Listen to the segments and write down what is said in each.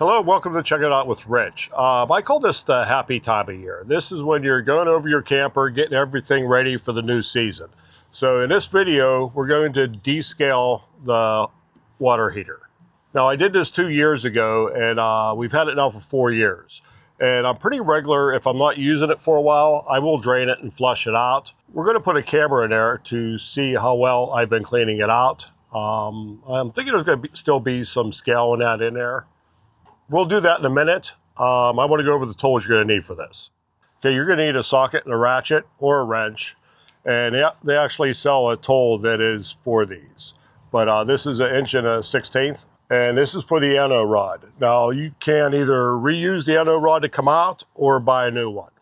Hello, welcome to Check It Out with Rich. I call this the happy time of year. This is when you're going over your camper, getting everything ready for the new season. So in this video, we're going to descale the water heater. Now I did this 2 years ago and we've had it now for 4 years. And I'm pretty regular, if I'm not using it for a while, I will drain it and flush it out. We're going to put a camera in there to see how well I've been cleaning it out. I'm thinking there's going to still be some scale in that in there. We'll do that in a minute. I want to go over the tools you're going to need for this. Okay, you're going to need a socket and a ratchet or a wrench. And they actually sell a tool that is for these. But this is 1 1/16 inch. And this is for the Anode Rod. Now you can either reuse the Anode Rod to come out or buy a new one.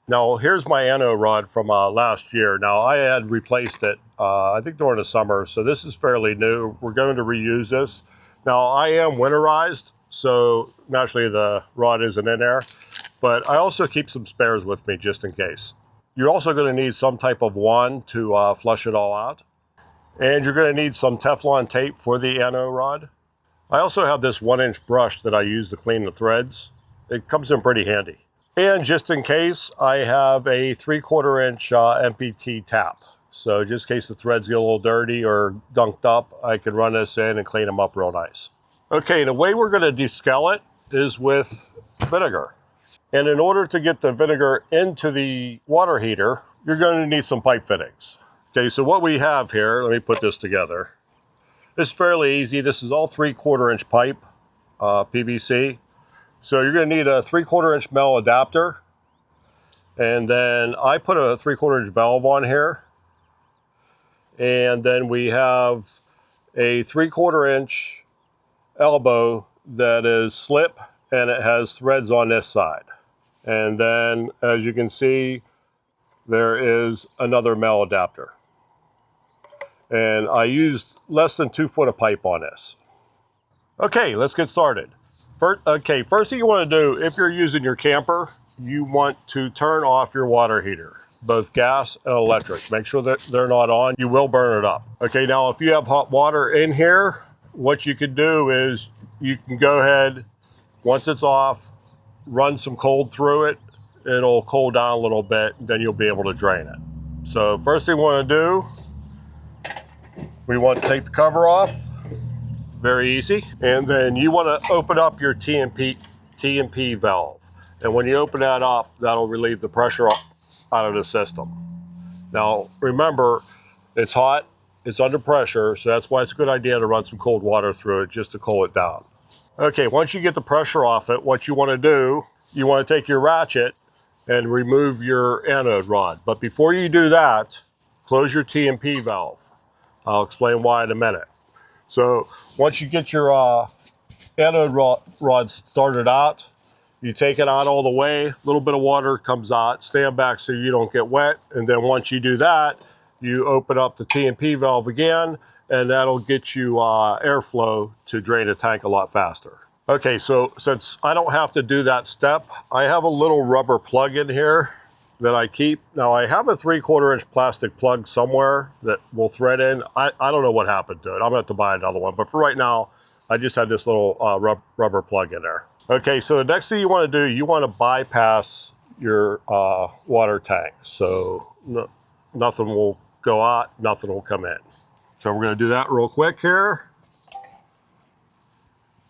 Now here's my Anode Rod from last year. Now I had replaced it, I think during the summer. So this is fairly new. We're going to reuse this. Now I am winterized. So naturally the rod isn't in there, but I also keep some spares with me just in case. You're also going to need some type of wand to flush it all out. And you're going to need some Teflon tape for the Anode Rod. I also have this 1-inch brush that I use to clean the threads. It comes in pretty handy. And just in case, I have a 3/4 inch MPT tap. So just in case the threads get a little dirty or gunked up, I can run this in and clean them up real nice. Okay, the way we're going to descale it is with vinegar. And in order to get the vinegar into the water heater, you're going to need some pipe fittings. Okay, so what we have here, let me put this together. It's fairly easy. This is all 3/4 inch pipe, PVC. So you're going to need a 3/4 inch metal adapter. And then I put a 3/4 inch valve on here. And then we have a 3/4 inch elbow that is slip and it has threads on this side. And then as you can see, there is another metal adapter. And I used less than 2 foot of pipe on this. Okay, let's get started. First thing you want to do, if you're using your camper, you want to turn off your water heater, both gas and electric. Make sure that they're not on. You will burn it up. Okay, now if you have hot water in here, what you can do is you can go ahead, once it's off, run some cold through it. It'll cool down a little bit, then you'll be able to drain it. So first thing we want to do, we want to take the cover off. Very easy. And then you want to open up your T&P valve. And when you open that up, that'll relieve the pressure out of the system. Now remember, it's hot. It's under pressure, so that's why it's a good idea to run some cold water through it just to cool it down. Okay, once you get the pressure off it, what you want to do, you want to take your ratchet and remove your anode rod. But before you do that, close your T&P valve. I'll explain why in a minute. So once you get your anode rod started out, you take it out all the way, a little bit of water comes out, stand back so you don't get wet, and then once you do that, you open up the T&P valve again, and that'll get you airflow to drain the tank a lot faster. Okay, so since I don't have to do that step, I have a little rubber plug in here that I keep. Now I have a 3/4 inch plastic plug somewhere that will thread in. I don't know what happened to it. I'm gonna have to buy another one, but for right now, I just had this little rubber plug in there. Okay, so the next thing you wanna do, you wanna bypass your water tank. So nothing will go out, nothing will come in. So we're going to do that real quick here.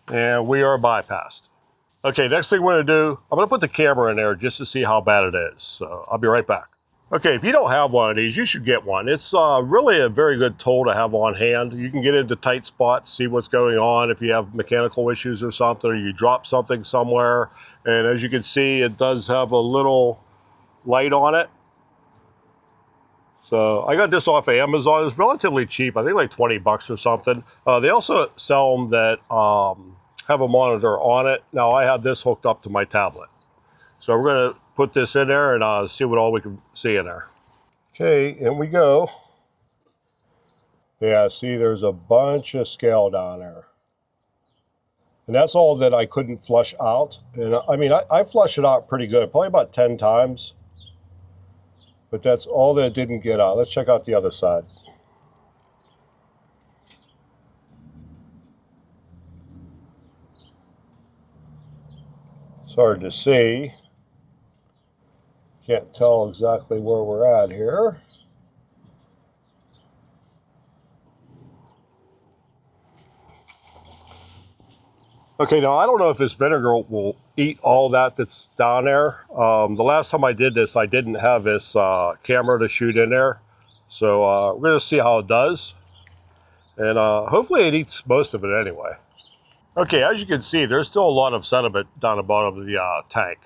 And we are bypassed. Okay, next thing we're going to do, I'm going to put the camera in there just to see how bad it is. So I'll be right back. Okay, if you don't have one of these, you should get one. It's really a very good tool to have on hand. You can get into tight spots, see what's going on if you have mechanical issues or something, or you drop something somewhere. And as you can see, it does have a little light on it. So I got this off of Amazon. It's relatively cheap. I think like 20 bucks or something. They also sell them that have a monitor on it. Now I have this hooked up to my tablet. So we're going to put this in there and see what all we can see in there. Okay, in we go. Yeah, see there's a bunch of scale down there. And that's all that I couldn't flush out. And I mean, I flushed it out pretty good, probably about 10 times. But that's all that didn't get out. Let's check out the other side. It's hard to see. Can't tell exactly where we're at here. Okay, now I don't know if this vinegar will eat all that's down there. The last time I did this, I didn't have this camera to shoot in there. So we're going to see how it does. And hopefully it eats most of it anyway. Okay, as you can see, there's still a lot of sediment down the bottom of the tank.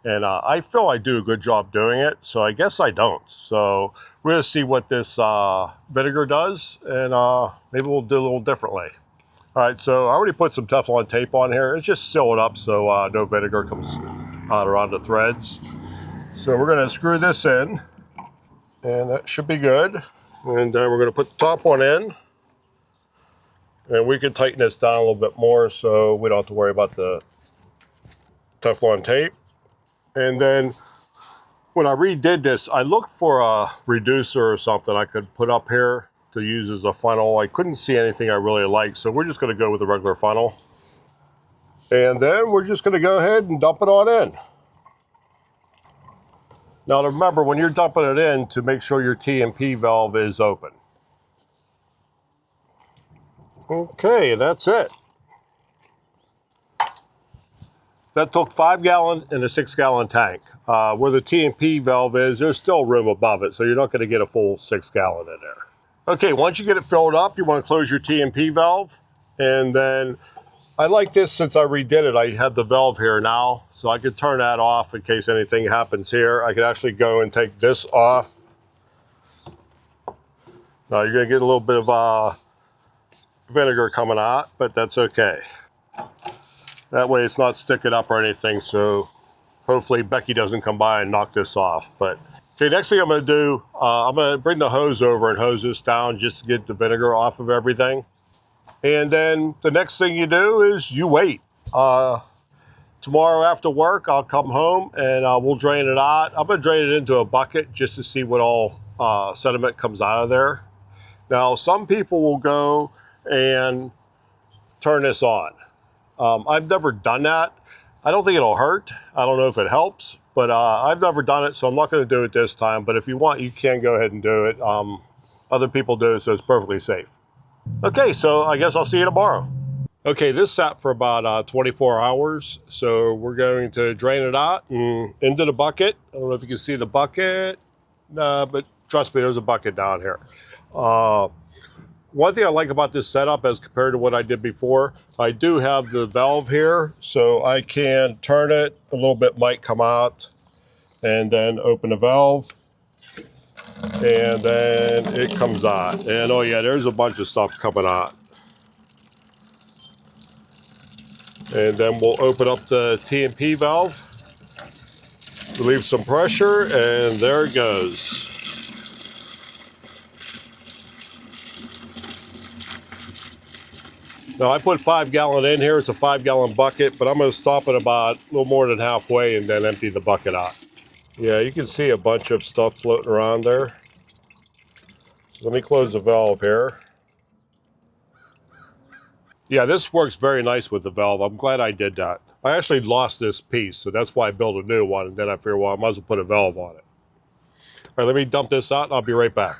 And I feel I do a good job doing it, so I guess I don't. So we're going to see what this vinegar does, and maybe we'll do a little differently. All right, so I already put some Teflon tape on here. It's just seal it up so no vinegar comes out around the threads. So we're going to screw this in, and that should be good. And then we're going to put the top one in. And we can tighten this down a little bit more so we don't have to worry about the Teflon tape. And then when I redid this, I looked for a reducer or something I could put up here to use as a funnel. I couldn't see anything I really liked, so we're just going to go with a regular funnel. And then we're just going to go ahead and dump it on in. Now remember, when you're dumping it in, to make sure your T&P valve is open. Okay, that's it. That took 5 gallon in a 6 gallon tank. Where the T&P valve is, there's still room above it, so you're not going to get a full 6 gallon in there. Okay, once you get it filled up, you want to close your T&P valve. And then, I like this since I redid it, I have the valve here now, so I could turn that off in case anything happens here. I could actually go and take this off. Now you're going to get a little bit of vinegar coming out, but that's okay. That way it's not sticking up or anything, so hopefully Becky doesn't come by and knock this off. But okay, next thing I'm going to do, I'm going to bring the hose over and hose this down just to get the vinegar off of everything. And then the next thing you do is you wait. Tomorrow after work, I'll come home and we'll drain it out. I'm going to drain it into a bucket just to see what all sediment comes out of there. Now, some people will go and turn this on. I've never done that. I don't think it'll hurt. I don't know if it helps, but I've never done it, so I'm not going to do it this time. But if you want, you can go ahead and do it. Other people do it, so it's perfectly safe. Okay, so I guess I'll see you tomorrow. Okay, this sat for about 24 hours, so we're going to drain it out and into the bucket. I don't know if you can see the bucket, but trust me, there's a bucket down here. One thing I like about this setup as compared to what I did before, I do have the valve here, so I can turn it, a little bit might come out, and then open the valve, and then it comes out. And oh yeah, there's a bunch of stuff coming out. And then we'll open up the T&P valve, relieve some pressure, and there it goes. Now I put 5 gallon in here, it's a 5 gallon bucket, but I'm going to stop it about a little more than halfway and then empty the bucket out. Yeah, you can see a bunch of stuff floating around there. So let me close the valve here. Yeah, this works very nice with the valve. I'm glad I did that. I actually lost this piece, so that's why I built a new one, and then I figured, well, I might as well put a valve on it. All right, let me dump this out and I'll be right back.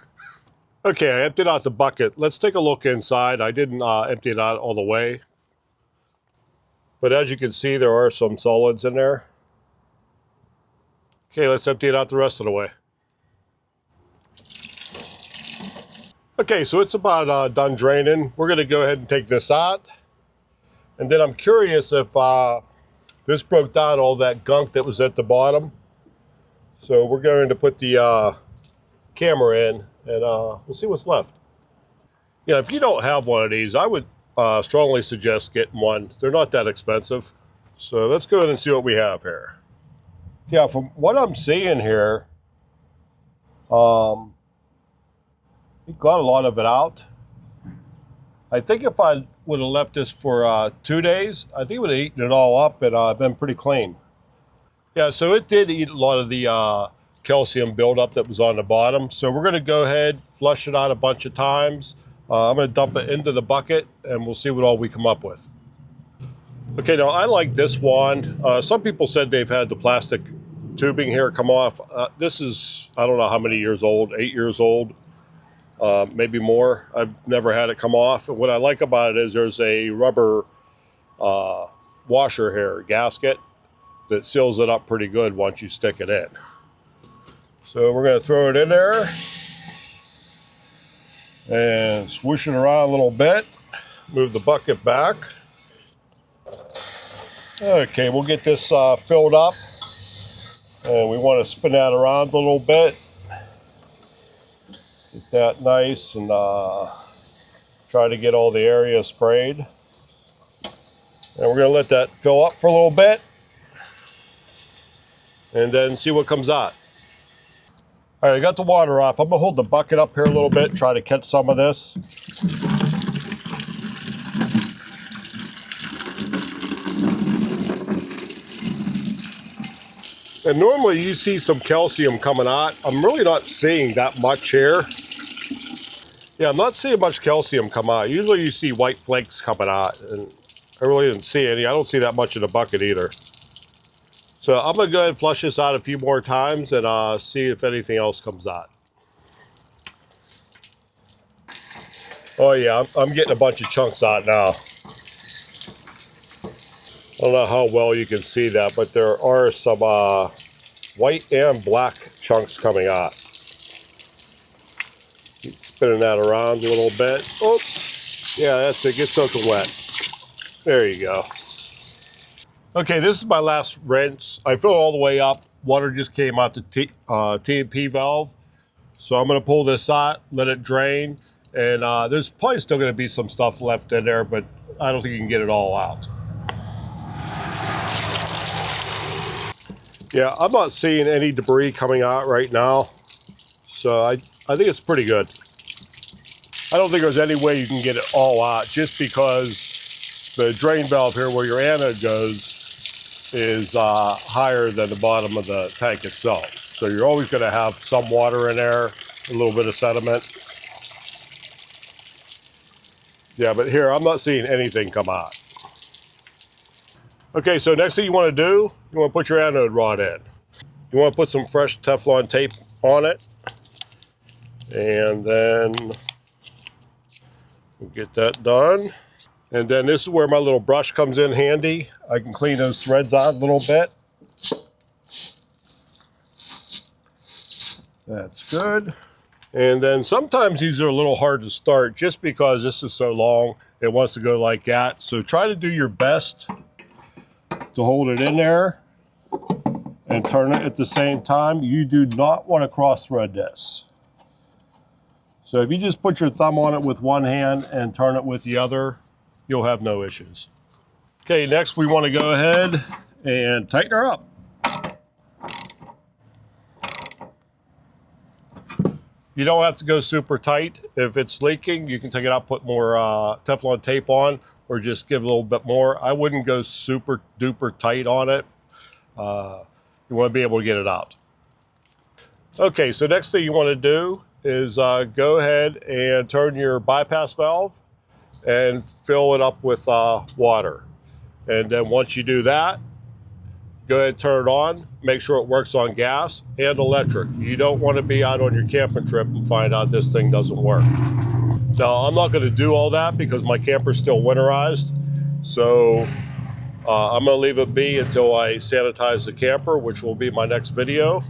Okay, I emptied out the bucket. Let's take a look inside. I didn't empty it out all the way. But as you can see, there are some solids in there. Okay, let's empty it out the rest of the way. Okay, so it's about done draining. We're going to go ahead and take this out. And then I'm curious if this broke down all that gunk that was at the bottom. So we're going to put the camera in and we'll see what's left. You know, if you don't have one of these, I would strongly suggest getting one. They're not that expensive. So let's go ahead and see what we have here. Yeah, from what I'm seeing here, we got a lot of it out. I think if I would have left this for 2 days, I think it would have eaten it all up and been pretty clean. Yeah, so it did eat a lot of the calcium buildup that was on the bottom. So we're going to go ahead, flush it out a bunch of times. I'm going to dump it into the bucket and we'll see what all we come up with. Okay, now I like this wand. Some people said they've had the plastic tubing here come off. This is, I don't know how many years old, 8 years old, maybe more. I've never had it come off. And what I like about it is there's a rubber washer here, gasket, that seals it up pretty good once you stick it in. So we're going to throw it in there and swoosh it around a little bit. Move the bucket back. Okay, we'll get this filled up, and we want to spin that around a little bit. Get that nice and try to get all the area sprayed. And we're going to let that fill up for a little bit and then see what comes out. All right, I got the water off. I'm going to hold the bucket up here a little bit, try to catch some of this. And normally you see some calcium coming out. I'm really not seeing that much here. Yeah, I'm not seeing much calcium come out. Usually you see white flakes coming out, and I really didn't see any. I don't see that much in the bucket either. So I'm gonna go ahead and flush this out a few more times and see if anything else comes out. Oh yeah, I'm getting a bunch of chunks out now. I don't know how well you can see that, but there are some white and black chunks coming out. Keep spinning that around a little bit. Oh, yeah, that's it. Get soaking wet. There you go. Okay, this is my last rinse. I filled it all the way up. Water just came out the T&P valve. So I'm going to pull this out, let it drain, and there's probably still going to be some stuff left in there, but I don't think you can get it all out. Yeah, I'm not seeing any debris coming out right now, so I think it's pretty good. I don't think there's any way you can get it all out, just because the drain valve here where your anode goes is higher than the bottom of the tank itself. So you're always going to have some water in there, a little bit of sediment. Yeah, but here I'm not seeing anything come out. Okay, so next thing you want to do, you want to put your anode rod in. You want to put some fresh Teflon tape on it. And then we'll get that done. And then this is where my little brush comes in handy. I can clean those threads out a little bit. That's good. And then sometimes these are a little hard to start just because this is so long. It wants to go like that. So try to do your best to hold it in there and turn it at the same time. You do not want to cross thread this. So if you just put your thumb on it with one hand and turn it with the other, you'll have no issues. Okay, next we want to go ahead and tighten her up. You don't have to go super tight. If it's leaking, you can take it out, put more Teflon tape on, or just give a little bit more. I wouldn't go super duper tight on it. You want to be able to get it out. Okay, so next thing you want to do is go ahead and turn your bypass valve and fill it up with water. And then once you do that, go ahead and turn it on. Make sure it works on gas and electric. You don't want to be out on your camping trip and find out this thing doesn't work. Now, I'm not going to do all that because my camper's still winterized. So I'm going to leave it be until I sanitize the camper, which will be my next video.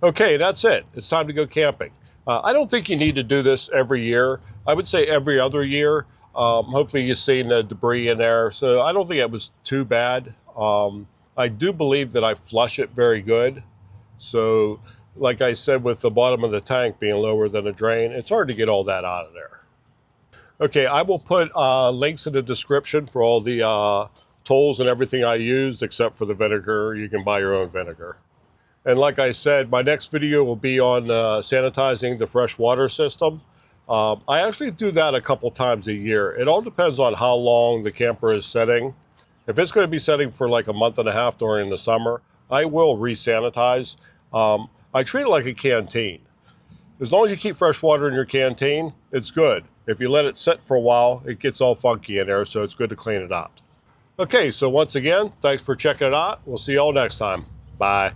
Okay, that's it. It's time to go camping. I don't think you need to do this every year. I would say every other year. Hopefully you've seen the debris in there. So I don't think it was too bad. I do believe that I flush it very good. So like I said, with the bottom of the tank being lower than the drain, it's hard to get all that out of there. Okay, I will put links in the description for all the tools and everything I used, except for the vinegar. You can buy your own vinegar. And like I said, my next video will be on sanitizing the fresh water system. I actually do that a couple times a year. It all depends on how long the camper is setting. If it's going to be setting for like a month and a half during the summer, I will re-sanitize. I treat it like a canteen. As long as you keep fresh water in your canteen, it's good. If you let it sit for a while, it gets all funky in there, so it's good to clean it out. Okay, so once again, thanks for checking it out. We'll see you all next time. Bye.